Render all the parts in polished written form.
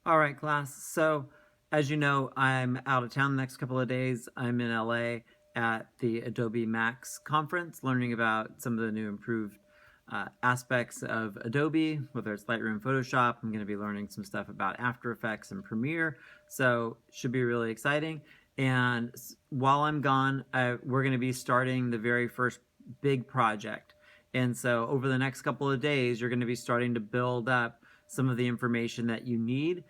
All right, class. So, as you know, I'm out of town the next couple of days. I'm in LA at the Adobe Max conference, learning about some of the new improved aspects of Adobe, whether it's Lightroom, Photoshop. I'm going to be learning some stuff about After Effects and Premiere, so should be really exciting. And while I'm gone, we're going to be starting the very first big project. And so over the next couple of days, you're going to be starting to build up some of the information that you need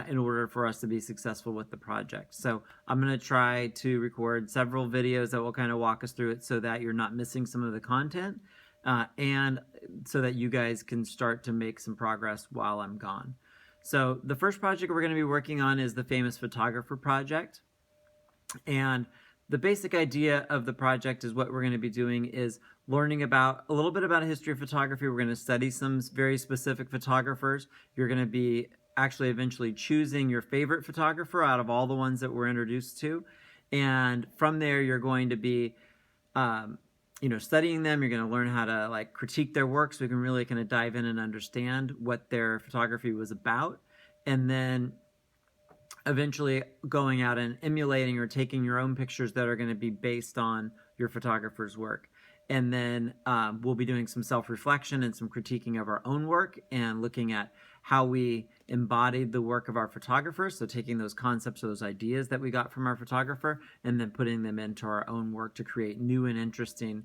in order for us to be successful with the project. So I'm going to try to record several videos that will kind of walk us through it so that you're not missing some of the content and so that you guys can start to make some progress while I'm gone. So the first project we're going to be working on is the Famous Photographer Project. And the basic idea of the project is what we're going to be doing is learning about a little bit about a history of photography. We're going to study some very specific photographers. You're going to be actually eventually choosing your favorite photographer out of all the ones that we're introduced to. And from there, you're going to be studying them. You're going to learn how to like critique their work so we can really kind of dive in and understand what their photography was about. And then eventually going out and emulating or taking your own pictures that are going to be based on your photographer's work. And then we'll be doing some self-reflection and some critiquing of our own work and looking at how we embodied the work of our photographer. So taking those concepts or those ideas that we got from our photographer and then putting them into our own work to create new and interesting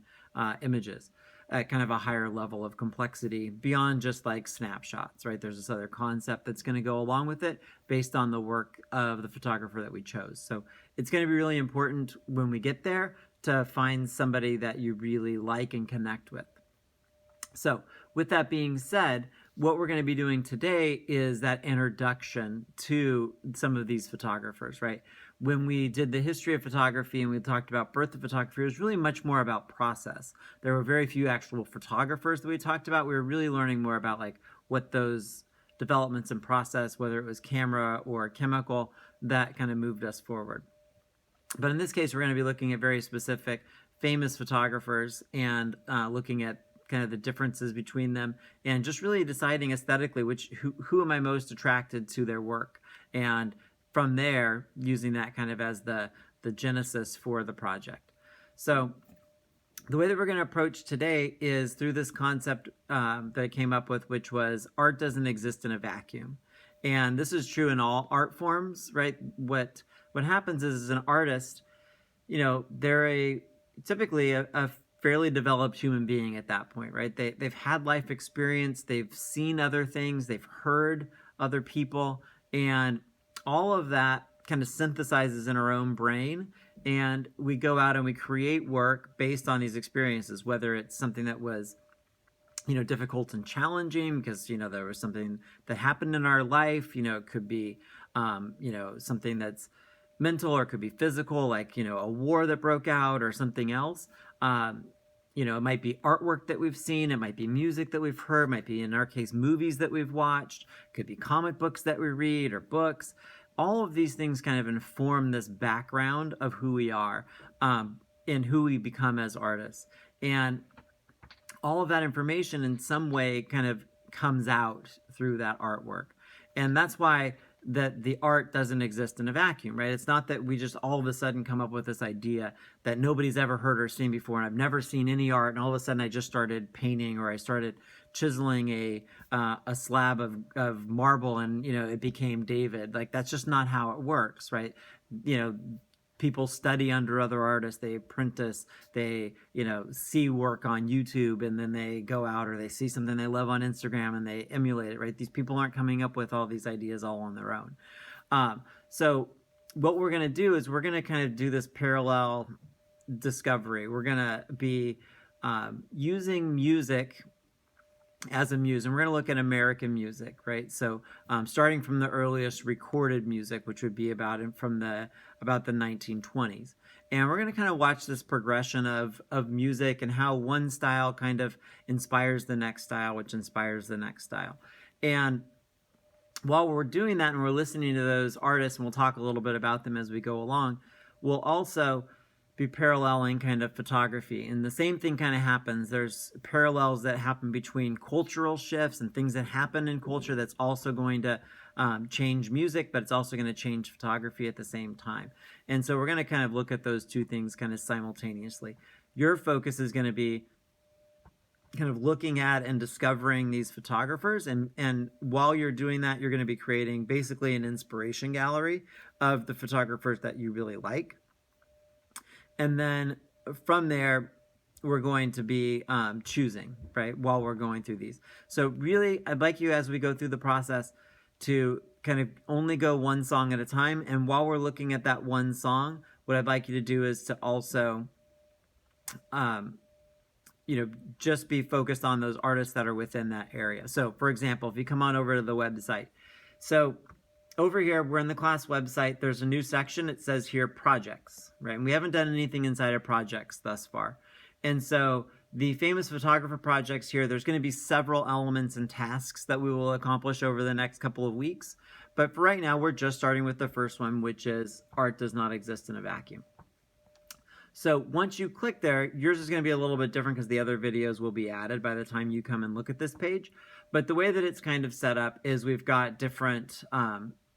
images at kind of a higher level of complexity beyond just like snapshots, right? There's this other concept that's going to go along with it based on the work of the photographer that we chose. So it's going to be really important when we get there to find somebody that you really like and connect with. So with that being said, what we're going to be doing today is that introduction to some of these photographers, right? When we did the history of photography and we talked about birth of photography, it was really much more about process. There were very few actual photographers that we talked about. We were really learning more about like what those developments in process, whether it was camera or chemical, that kind of moved us forward. But in this case, we're going to be looking at very specific famous photographers and looking at kind of the differences between them and just really deciding aesthetically who am I most attracted to their work, and from there using that kind of as the genesis for the project. So the way that we're going to approach today is through this concept that I came up with, which was art doesn't exist in a vacuum. And this is true in all art forms, right? What happens is, as an artist, they're typically a fairly developed human being at that point, right? They've had life experience, they've seen other things, they've heard other people, and all of that kind of synthesizes in our own brain, and we go out and we create work based on these experiences, whether it's something that was difficult and challenging because there was something that happened in our life. It could be something that's mental, or it could be physical, like a war that broke out or something else. It might be artwork that we've seen, it might be music that we've heard, it might be, in our case, movies that we've watched, it could be comic books that we read or books. All of these things kind of inform this background of who we are and who we become as artists. And all of that information in some way kind of comes out through that artwork. And that's why that the art doesn't exist in a vacuum, right? It's not that we just all of a sudden come up with this idea that nobody's ever heard or seen before, and I've never seen any art, and all of a sudden I just started painting, or I started chiseling a slab of marble, and it became David. Like, that's just not how it works, right? People study under other artists, they apprentice, they see work on YouTube, and then they go out, or they see something they love on Instagram and they emulate it, right? These people aren't coming up with all these ideas all on their own. So what we're going to do is we're going to kind of do this parallel discovery. We're going to be using music as a muse, and we're going to look at American music, right? So starting from the earliest recorded music, which would be about the 1920s, and we're going to kind of watch this progression of music and how one style kind of inspires the next style, which inspires the next style. And while we're doing that and we're listening to those artists, and we'll talk a little bit about them as we go along, we'll also be paralleling kind of photography. And the same thing kind of happens. There's parallels that happen between cultural shifts and things that happen in culture that's also going to change music, but it's also going to change photography at the same time. And so we're going to kind of look at those two things kind of simultaneously. Your focus is going to be kind of looking at and discovering these photographers, and while you're doing that, you're going to be creating basically an inspiration gallery of the photographers that you really like. And then from there, we're going to be choosing, right, while we're going through these. So really, I'd like you, as we go through the process, to kind of only go one song at a time. And while we're looking at that one song, what I'd like you to do is to also, just be focused on those artists that are within that area. So, for example, if you come on over to the website. So over here, we're in the class website. There's a new section. It says here, projects, right? And we haven't done anything inside of projects thus far. And so the famous photographer projects here, there's going to be several elements and tasks that we will accomplish over the next couple of weeks. But for right now, we're just starting with the first one, which is art does not exist in a vacuum. So once you click there, yours is going to be a little bit different because the other videos will be added by the time you come and look at this page. But the way that it's kind of set up is we've got different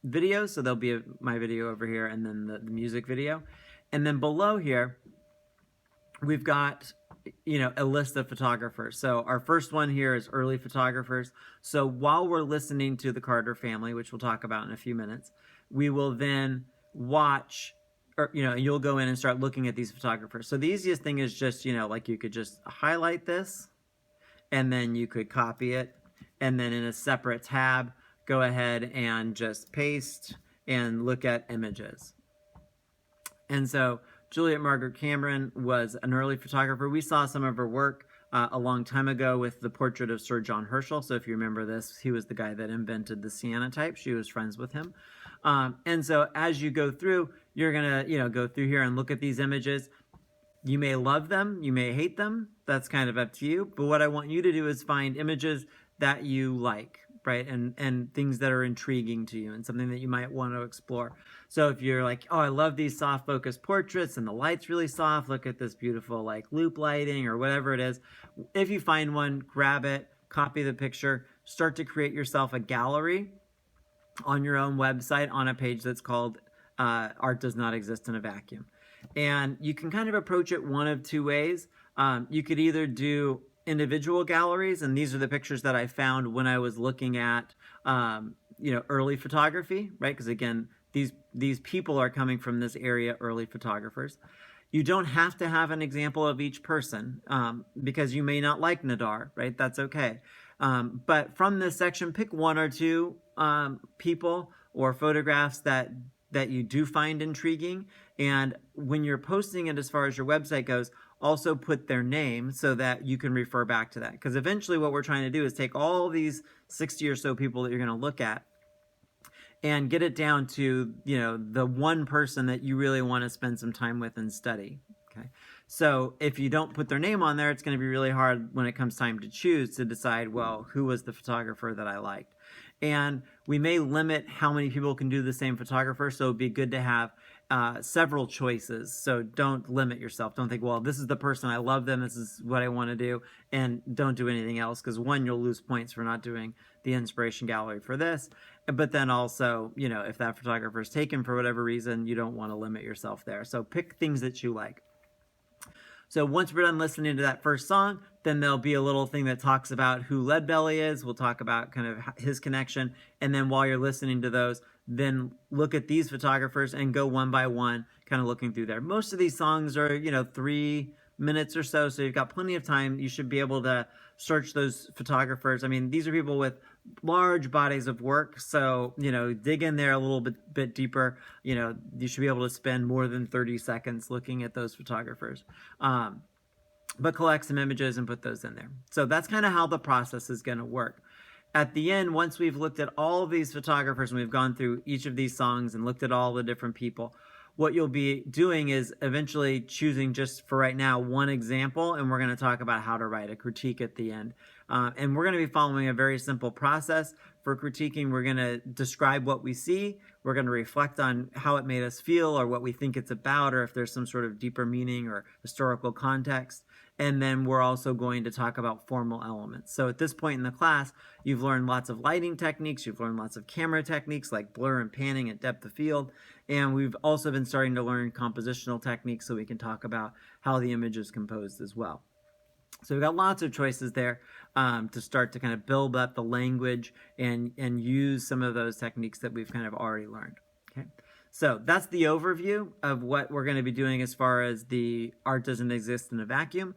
videos. So there'll be my video over here and then the music video. And then below here, we've got, a list of photographers. So our first one here is early photographers. So while we're listening to the Carter family, which we'll talk about in a few minutes, we will then watch, or, you'll go in and start looking at these photographers. So the easiest thing is just, like you could just highlight this and then you could copy it. And then in a separate tab, go ahead and just paste and look at images. And so Juliet Margaret Cameron was an early photographer. We saw some of her work a long time ago with the portrait of Sir John Herschel. So if you remember this, he was the guy that invented the cyanotype. She was friends with him. And so as you go through, you're going to, go through here and look at these images. You may love them. You may hate them. That's kind of up to you. But what I want you to do is find images that you like, right? And things that are intriguing to you and something that you might want to explore. So if you're like, oh, I love these soft focus portraits and the light's really soft, look at this beautiful like loop lighting or whatever it is. If you find one, grab it, copy the picture, start to create yourself a gallery on your own website on a page that's called Art Does Not Exist in a Vacuum. And you can kind of approach it one of two ways. You could either do individual galleries, and these are the pictures that I found when I was looking at early photography, right? Because again, these people are coming from this area, early photographers. You don't have to have an example of each person because you may not like Nadar, right? That's okay. But from this section, pick one or two people or photographs that you do find intriguing. And when you're posting it as far as your website goes, also put their name so that you can refer back to that. Because eventually what we're trying to do is take all these 60 or so people that you're going to look at and get it down to, the one person that you really want to spend some time with and study. Okay. So if you don't put their name on there, it's going to be really hard when it comes time to choose to decide, well, who was the photographer that I liked? And we may limit how many people can do the same photographer. So it'd be good to have several choices. So don't limit yourself. Don't think, well, this is the person, I love them, this is what I want to do, and don't do anything else, because one, you'll lose points for not doing the inspiration gallery for this. But then also, if that photographer is taken for whatever reason, you don't want to limit yourself there. So pick things that you like. So once we're done listening to that first song, then there'll be a little thing that talks about who Leadbelly is. We'll talk about kind of his connection. And then while you're listening to those, then look at these photographers and go one by one, kind of looking through there. Most of these songs are, 3 minutes or so. So you've got plenty of time. You should be able to search those photographers. I mean, these are people with large bodies of work. So, dig in there a little bit deeper. You should be able to spend more than 30 seconds looking at those photographers. But collect some images and put those in there. So that's kind of how the process is going to work. At the end, once we've looked at all of these photographers and we've gone through each of these songs and looked at all the different people, what you'll be doing is eventually choosing, just for right now, one example, and we're going to talk about how to write a critique at the end. And we're going to be following a very simple process. For critiquing, we're going to describe what we see. We're going to reflect on how it made us feel or what we think it's about, or if there's some sort of deeper meaning or historical context. And then we're also going to talk about formal elements. So at this point in the class, you've learned lots of lighting techniques. You've learned lots of camera techniques like blur and panning and depth of field. And we've also been starting to learn compositional techniques so we can talk about how the image is composed as well. So we've got lots of choices there to start to kind of build up the language and use some of those techniques that we've kind of already learned. Okay, so that's the overview of what we're going to be doing as far as the art doesn't exist in a vacuum.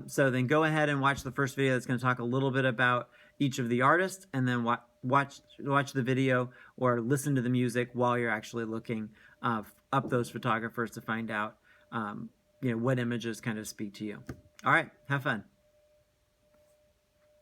So then go ahead and watch the first video that's going to talk a little bit about each of the artists, and then watch the video or listen to the music while you're actually looking up those photographers to find out what images kind of speak to you. All right, have fun.